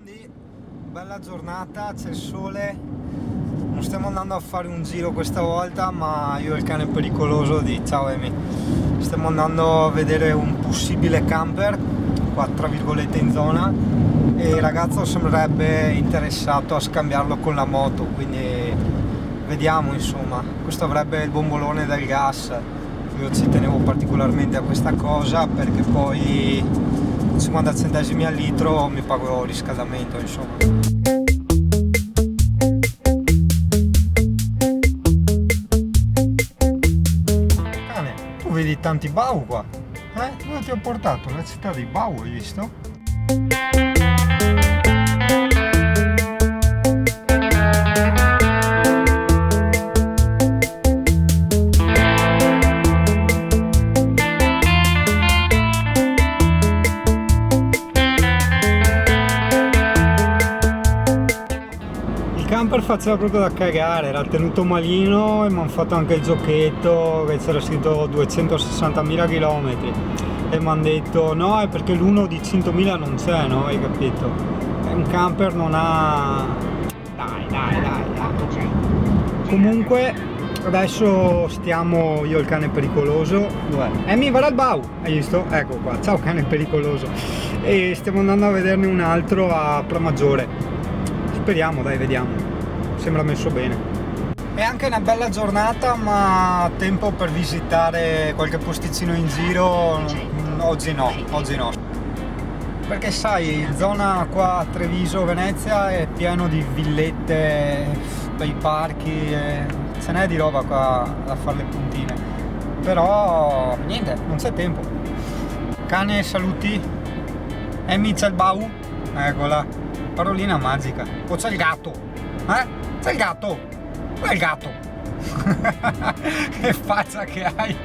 Quindi bella giornata, c'è il sole, non stiamo andando a fare un giro questa volta, ma io e il cane pericoloso di Ciao Emi stiamo andando a vedere un possibile camper qua tra virgolette in zona, e il ragazzo sembrerebbe interessato a scambiarlo con la moto, quindi vediamo. Insomma, questo avrebbe il bombolone del gas. Io ci tenevo particolarmente a questa cosa perché poi 50 centesimi al litro mi pago il riscaldamento, insomma. Cane, tu vedi tanti bau qua? Dove ti ho portato? La città dei bau, hai visto? Il camper faceva proprio da cagare, era tenuto malino e mi hanno fatto anche il giochetto che c'era scritto 260.000 km e mi hanno detto no, è perché l'uno di 100.000 non c'è, no? Hai capito? Un camper non ha... Dai. Comunque adesso stiamo, io e il cane pericoloso, dov'è? Mi va dal bau, hai visto? Ecco qua, ciao cane pericoloso, e stiamo andando a vederne un altro a Pramaggiore. Speriamo, dai, vediamo. Sembra messo bene. È anche una bella giornata, ma tempo per visitare qualche posticino in giro oggi no. Perché sai, zona qua a Treviso, Venezia è pieno di villette, bei parchi, ce n'è di roba qua da fare le puntine. Però niente, non c'è tempo. Cane, saluti. Emi, c'è il bau? Eccola. Parolina magica. O c'è il gatto? C'è il gatto? Dov'è il gatto? Che faccia che hai!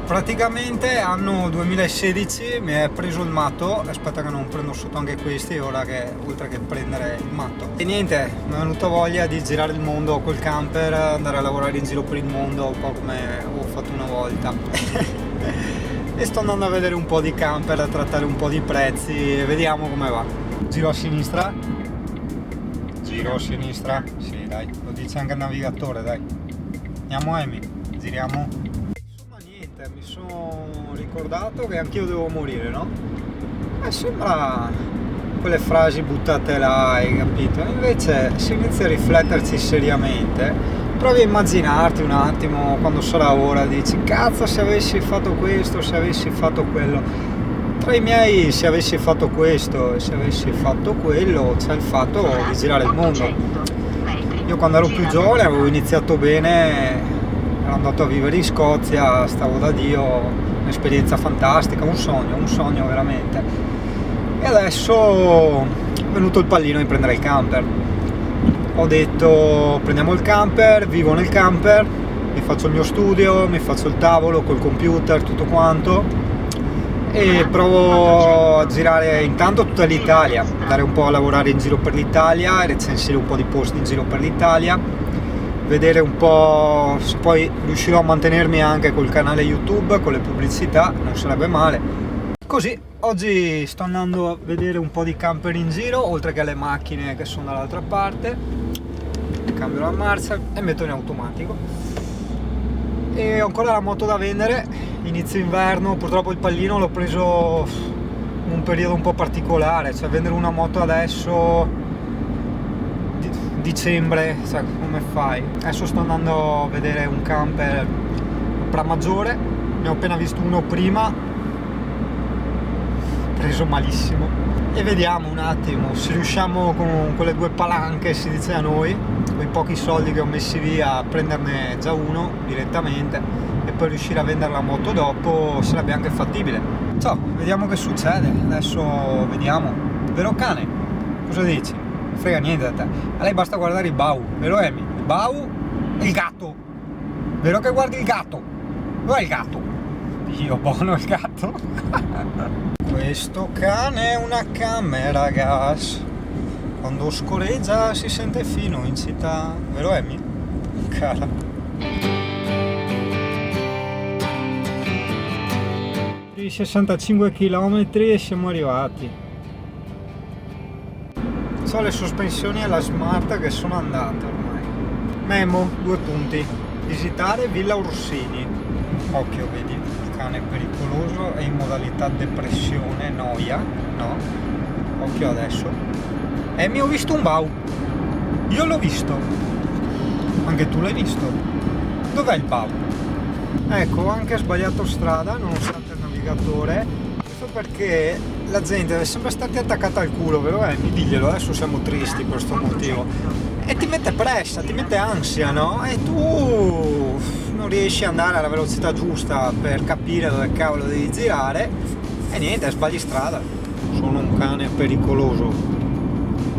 Praticamente anno 2016 mi è preso il matto. Aspetta che non prendo sotto anche questi, ora che oltre che prendere il matto. E niente, mi è venuta voglia di girare il mondo col camper, andare a lavorare in giro per il mondo, un po' come ho fatto una volta. E sto andando a vedere un po' di camper, a trattare un po' di prezzi e vediamo come va. Giro a sinistra? Giro a sinistra? Sì, dai, lo dice anche il navigatore, dai. Andiamo Emi, giriamo. Insomma niente, mi sono ricordato che anch'io devo morire, no? Sembra quelle frasi buttate là, hai capito? Invece se inizi a rifletterci seriamente, provi a immaginarti un attimo quando sarà ora, dici cazzo, se avessi fatto questo, se avessi fatto quello. Tra i miei, se avessi fatto questo e se avessi fatto quello, c'è il fatto di girare il mondo. Io quando ero più giovane avevo iniziato bene, ero andato a vivere in Scozia, stavo da Dio, un'esperienza fantastica, un sogno veramente. E adesso è venuto il pallino di prendere il camper. Ho detto prendiamo il camper, vivo nel camper, mi faccio il mio studio, mi faccio il tavolo col computer, tutto quanto, e provo a girare intanto tutta l'Italia, andare un po' a lavorare in giro per l'Italia, recensire un po' di posti in giro per l'Italia, vedere un po' se poi riuscirò a mantenermi anche col canale YouTube, con le pubblicità, non sarebbe male. Così oggi sto andando a vedere un po' di camper in giro, oltre che alle macchine che sono dall'altra parte. Cambio la marcia e metto in automatico. E ho ancora la moto da vendere, inizio inverno, purtroppo il pallino l'ho preso in un periodo un po' particolare, cioè vendere una moto adesso, dicembre, cioè, come fai? Adesso sto andando a vedere un camper a Pramaggiore, ne ho appena visto uno prima, preso malissimo, e vediamo un attimo se riusciamo con quelle due palanche, si dice a noi, con i pochi soldi che ho messi via, a prenderne già uno direttamente e poi riuscire a vendere la moto dopo sarebbe anche fattibile. Ciao, vediamo che succede, adesso vediamo. Vero cane? Cosa dici? Frega niente da te, a lei basta guardare il bau, vero Emi? Il bau e il gatto, vero che guardi il gatto? Dov'è il gatto? Dio buono il gatto. Questo cane è una camera a gas, quando scorreggia si sente fino in città, vero Emi? Cara. 65 km e siamo arrivati. So le sospensioni e la Smart che sono andate ormai. Memo, 2 punti. Visitare Villa Orsini. Occhio, vedi, il cane è pericoloso, è in modalità depressione, noia, no? Occhio adesso. Mi ho visto un bau. Io l'ho visto. Anche tu l'hai visto. Dov'è il bau? Ecco, ho anche sbagliato strada nonostante il navigatore. Questo perché la gente deve sempre starti attaccata al culo, vero? Mi diglielo, adesso siamo tristi per questo motivo. E ti mette pressa, ti mette ansia, no? E tu non riesci ad andare alla velocità giusta per capire dove cavolo devi girare e niente, sbagli strada. Sono un cane pericoloso.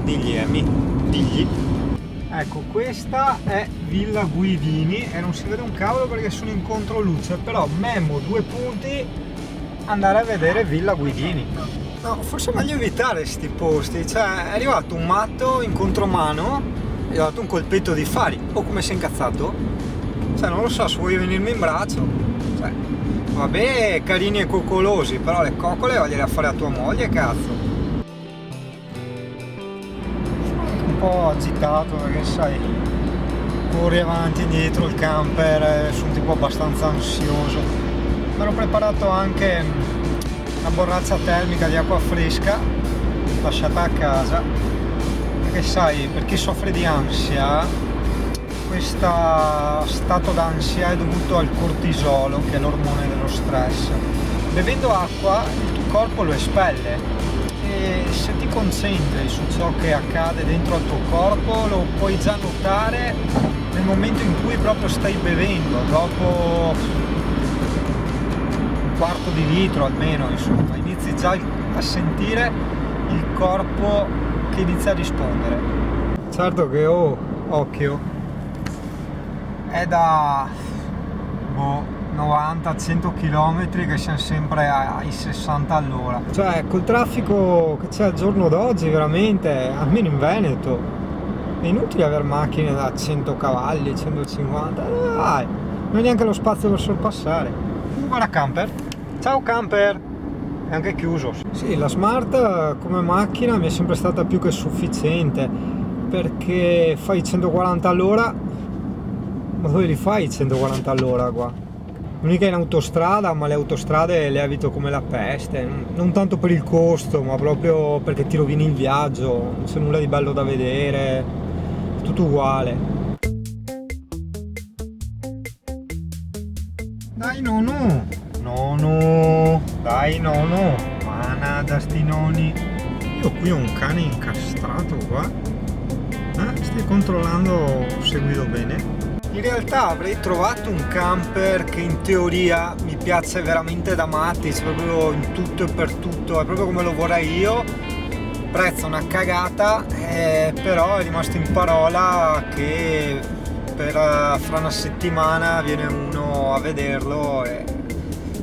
Digli, Emi, digli. Ecco, questa è Villa Guidini e non si vede un cavolo perché sono in controluce, però Memo 2 punti, andare a vedere Villa Guidini. No, forse è meglio evitare sti posti, cioè è arrivato un matto in contromano, gli ho dato un colpetto di fari, o come si è incazzato? Cioè non lo so, se vuoi venirmi in braccio, cioè, vabbè, carini e coccolosi, però le coccole voglio fare a tua moglie, cazzo. Un po' agitato perché sai, corri avanti e indietro il camper, sono tipo abbastanza ansioso. Mi ero preparato anche una borraccia termica di acqua fresca lasciata a casa perché sai, per chi soffre di ansia, questo stato d'ansia è dovuto al cortisolo, che è l'ormone dello stress. Bevendo acqua il tuo corpo lo espelle e se ti concentri su ciò che accade dentro al tuo corpo lo puoi già notare nel momento in cui proprio stai bevendo, dopo un quarto di litro almeno, insomma, inizi già a sentire il corpo che inizia a rispondere. Certo che occhio, è da 90-100 km che siamo sempre ai 60 all'ora. Cioè col traffico che c'è al giorno d'oggi veramente, almeno in Veneto, è inutile avere macchine da 100 cavalli, 150, dai, non hai neanche lo spazio per sorpassare. Guarda camper, ciao camper, è anche chiuso. Sì, la Smart come macchina mi è sempre stata più che sufficiente perché fai 140 all'ora, ma dove li fai 140 all'ora qua? L'unica in autostrada, ma le autostrade le evito come la peste, non tanto per il costo, ma proprio perché ti rovini il viaggio, non c'è nulla di bello da vedere, è tutto uguale. Dai nonno, dai nonno, mana da sti nonni. Io qui ho un cane incastrato qua, stai controllando se guido bene? In realtà avrei trovato un camper che in teoria mi piace veramente da matti, c'è proprio in tutto e per tutto, è proprio come lo vorrei io, prezzo una cagata, però è rimasto in parola che fra una settimana viene uno a vederlo e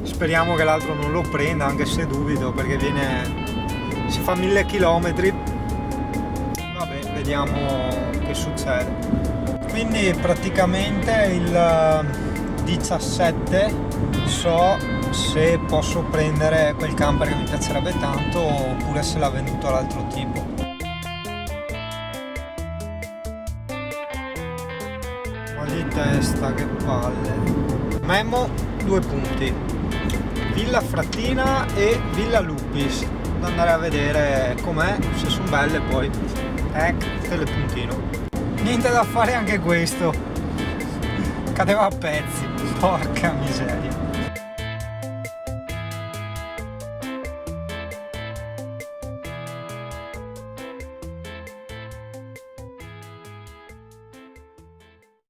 speriamo che l'altro non lo prenda, anche se dubito perché si fa 1000 km, vabbè, vediamo che succede. Quindi praticamente il 17 so se posso prendere quel camper che mi piacerebbe tanto oppure se l'ha venduto l'altro tipo. Mal di testa, che palle. Memo 2 punti. Villa Frattina e Villa Lupis, da andare a vedere com'è, se sono belle poi telepuntino. Niente da fare anche questo, cadeva a pezzi, porca miseria.